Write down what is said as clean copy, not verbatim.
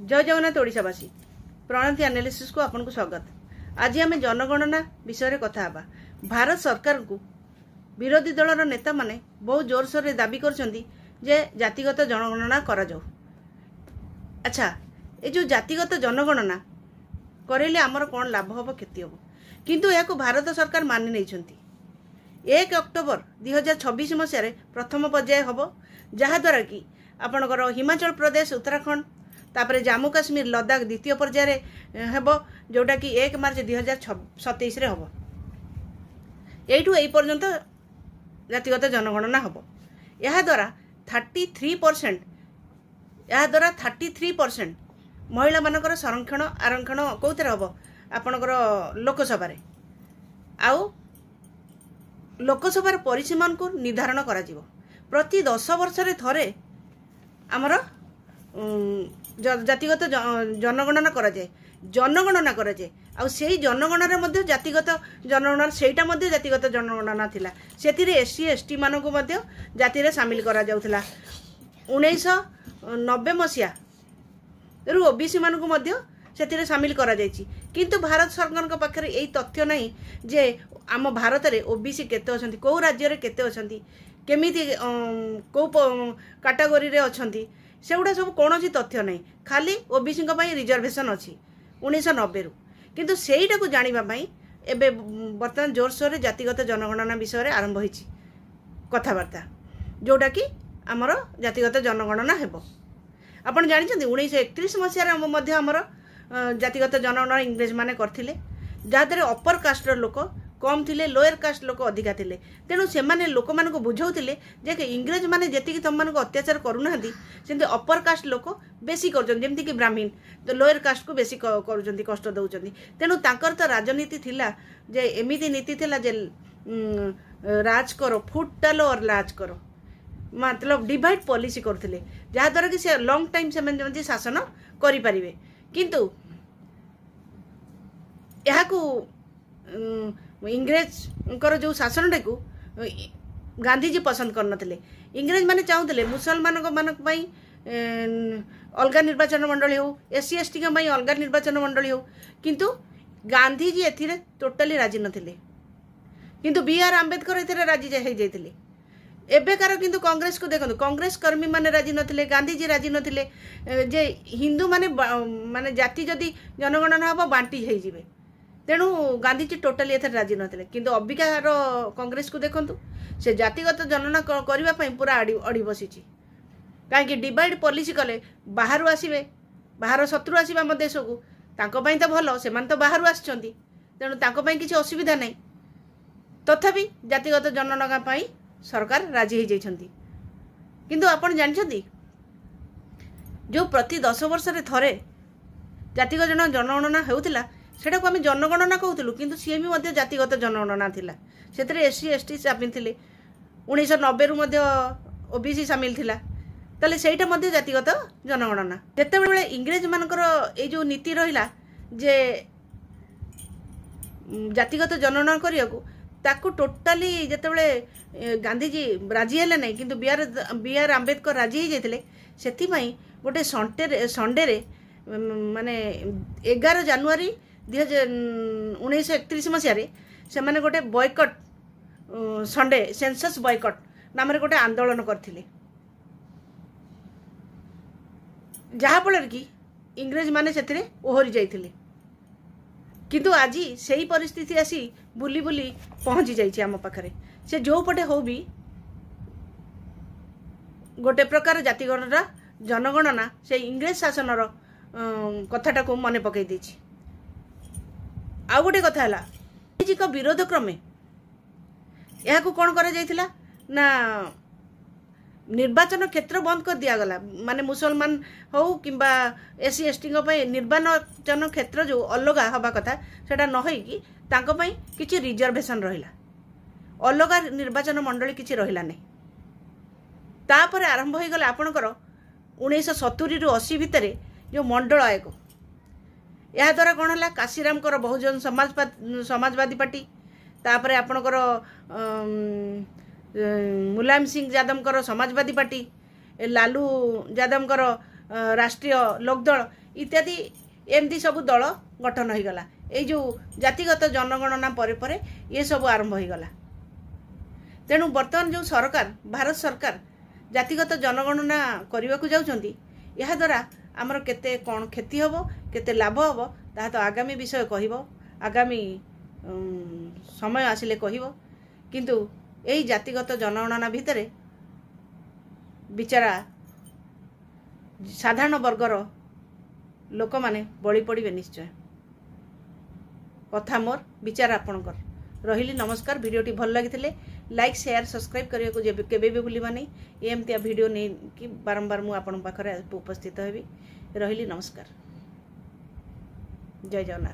जय जगन्नाथ ओडिशावासी प्रणति एनालिसिस को आपन को स्वागत। आज आम जनगणना विषय कथा हेबा। भारत सरकार को विरोधी दलर नेता माने बहुत जोरसोर रे दाबी करछंती जे जातिगत जनगणना करा जाऊ। अच्छा, ए जो जातिगत जनगणना करेले आमर कोन लाभ हबो क्षति हबो, किंतु या भारत सरकार मानि नै छंती। 1 अक्टोबर 2026 मसिया रे प्रथम पर्याय हबो, जहा द्वारा कि आपनकर हिमाचल प्रदेश, उत्तराखंड, तापरे जम्मू काश्मीर, लद्दाख द्वितीय पर्याय हेबो, जोटा कि 1 मार्च 2027 रे हबो। एठू एई पर्यंत जातिगत जनगणना हबो। यहा द्वारा 33% महिला मानकर संरक्षण आरक्षण कोथरे हबो, आपनकर लोकसभा रे। आउ लोकसभा परिसीमान को निर्धारण करा जिवो। प्रति 10 वर्ष रे थरे आमर जातिगत जनगणना करा जाए, जनगणना करा जाए। आ सेही जनगणना मध्ये जातिगत जनगणना सेटा मध्ये जातिगत जनगणना थिला। सेतिरे एससी एसटी मानको मध्ये जाति रे शामिल करा जाउथला। 1990 मसिया रु ओबीसी मानको मध्ये सेतिरे शामिल करा जायछि, किंतु भारत सरकार को पाखरे एई तथ्य नाही जे आम भारत रे ओबीसी केते अछंती, को राज्य रे केते अछंती, केमिति को कैटेगरी रे अछंती, सेउडा सब कोनोसी तथ्य नहीं। खाली ओबीसी रिजर्वेशन अच्छी 1990 रु। किंतु सेईटा को जानिबा पई एबे वर्तमान जोरसोर जातिगत जनगणना विषय रे आरंभ होईछि कथाबार्ता, जोटा कि आमर जातिगत जनगणना हेबो। आपण जानिछन्ती 1931 मसिया रे मध्ये आमर जातिगत जनगणना इंग्रेज माने करथिले, जादरे अपर कास्ट रो लोक कम थिले, लोअर कास्ट लोक अधिका थिले। तेणु से माने लोक मान को बुझाउथिले जे कि इंग्रेज माने जेतिकी तम मान को अत्याचार करूनाहांती, सेंते अपर कास्ट लोक बेसी करछन, जेमति कि ब्राह्मण तो लोअर कास्ट को बेसी करूछन्ती, कष्ट दउछन्ती। तेणु तांकर तो राजनीति थिला जे एमिति नीति थिला जे राज करो, फुट डालो और लाज करो, मतलब डिवाइड पॉलिसी करथिले, जहा द्वारा कि से लॉन्ग टाइम से जेमति शासन करि परिबे। किंतु यहा को इंग्रेज जो शासन को गांधीजी पसंद करनथिले। इंग्रेज माने चाहूले मुसलमान मानक पई अलगा निर्वाचन मंडली हो, एससी एसटी के अलगा निर्वाचन मंडली हो, किंतु गांधीजी एथिरे टोटली राजी नथिले। किंतु बीआर आंबेडकर एथिरे राजी हो जाइथिले। एबेकार किंतु कांग्रेस को देखो, कांग्रेस कर्मी माने राजी नथिले, गांधीजी राजी नथिले जे हिंदू माने माने जाति जदि जनगणना हबो बांटी हो जिवे। तेणु गांधीजी टोटाली एथर राजी नथिले। किंतु अबिकार कांग्रेस को देखंतु, से जातिगत जनगणना करबा पई पूरा अड़ी बसिछि। काहे डिवाइड पॉलिसी कले बाहर आसीबे, बाहर शत्रु आसीबा हम देश को, तांको पई तो भलो, सेमान तो बाहर आछंती, तेणु तांको पई किछि असुविधा नै। तथापि जातिगत जनगणना पई सरकार राजी हो जाइछंती। किंतु आपण जानिछंती जो प्रति 10 वर्ष रे थरे जातिगत जनगणना हेउतिला, सेटा को आम जनगणना कहूलु, किंतु सी भी मध्य जातिगत जनगणना थिला। सेतरे एससी एसटी शामिल थिले। 1990 रु मध्य ओबीसी शामिल थिला। ताले सेटा मध्य जातिगत जनगणना। जेतेबेले इंग्रेज मानकर ए जो नीति रहिला जे जातिगत जनगणना करियाकू, ताकू टोटाली जेतेबेले गांधीजी राजी हेले नै, किंतु बीआर आंबेडकर राजी हो जाइथिले। सेथि पई गोटे संडे रे माने 11 जनवरी 1931 मसिया से माने गोटे बॉयकट संडे सेंसस बॉयकट नाम रे गोटे आंदोलन करथिले, जहा फल कि इंग्रेज माने सेथिरे ओहरी जाइथिले। किंतु आज सेही परिस्थिति आसी बुली बुली पहुंची जाइछि आम पाखरे। से जो पटे हो भी गोटे प्रकार जातिगणना जनगणना से इंग्रेज शासनर कथाटा को मने पकई देछि। आ गोटे कथा है जी को विरोध क्रमे यह कौन करा जाइथिला ना निर्वाचन क्षेत्र बंद कर दिया गला। माने मुसलमान हो किंबा एससी एसटी निर्वाचन क्षेत्र जो अलगा हवा कथा सेटा न होई कि तांको पई किछि रिजर्वेशन रहिला, अलगा निर्वाचन मंडली किछि रहिला नै। तापर आरंभ हो गला आपनकर 1970 रु 80 भितरे जो मंडल आयोग, या द्वारा कौन है काशीराम कर बहुजन समाजवादी पार्टी, तापर आपणकर मुलायम सिंह यादव कर समाजवादी पार्टी, लालू यादव कर राष्ट्रीय लोकदल, इत्यादि एमती सब दल गठन हो गला ये जो जातिगत जनगणना पर ये सब आरंभ हो गला। तेणु बर्तमान जो सरकार भारत सरकार जातिगत जनगणना करने को जाउछंती यह द्वारा आमर केते कौन क्षति हम केते लाभ हम ता तो आगामी विषय कहब आगामी समय आसिले कहब किंतु यही जातिगत जनगणना भितर बिचारा साधारण वर्गर लोक माने बलि पड़े निश्चय। कथा मोर विचार आपणकर रही नमस्कार। वीडियोटी भल लगी लाइक शेयर सब्सक्राइब करने को केबे भी भूलिबा नहीं। एमती वीडियो नहीं कि बारंबार मु आपन पाखरे उपस्थित हेबी। रही नमस्कार। जय जगन्नाथ।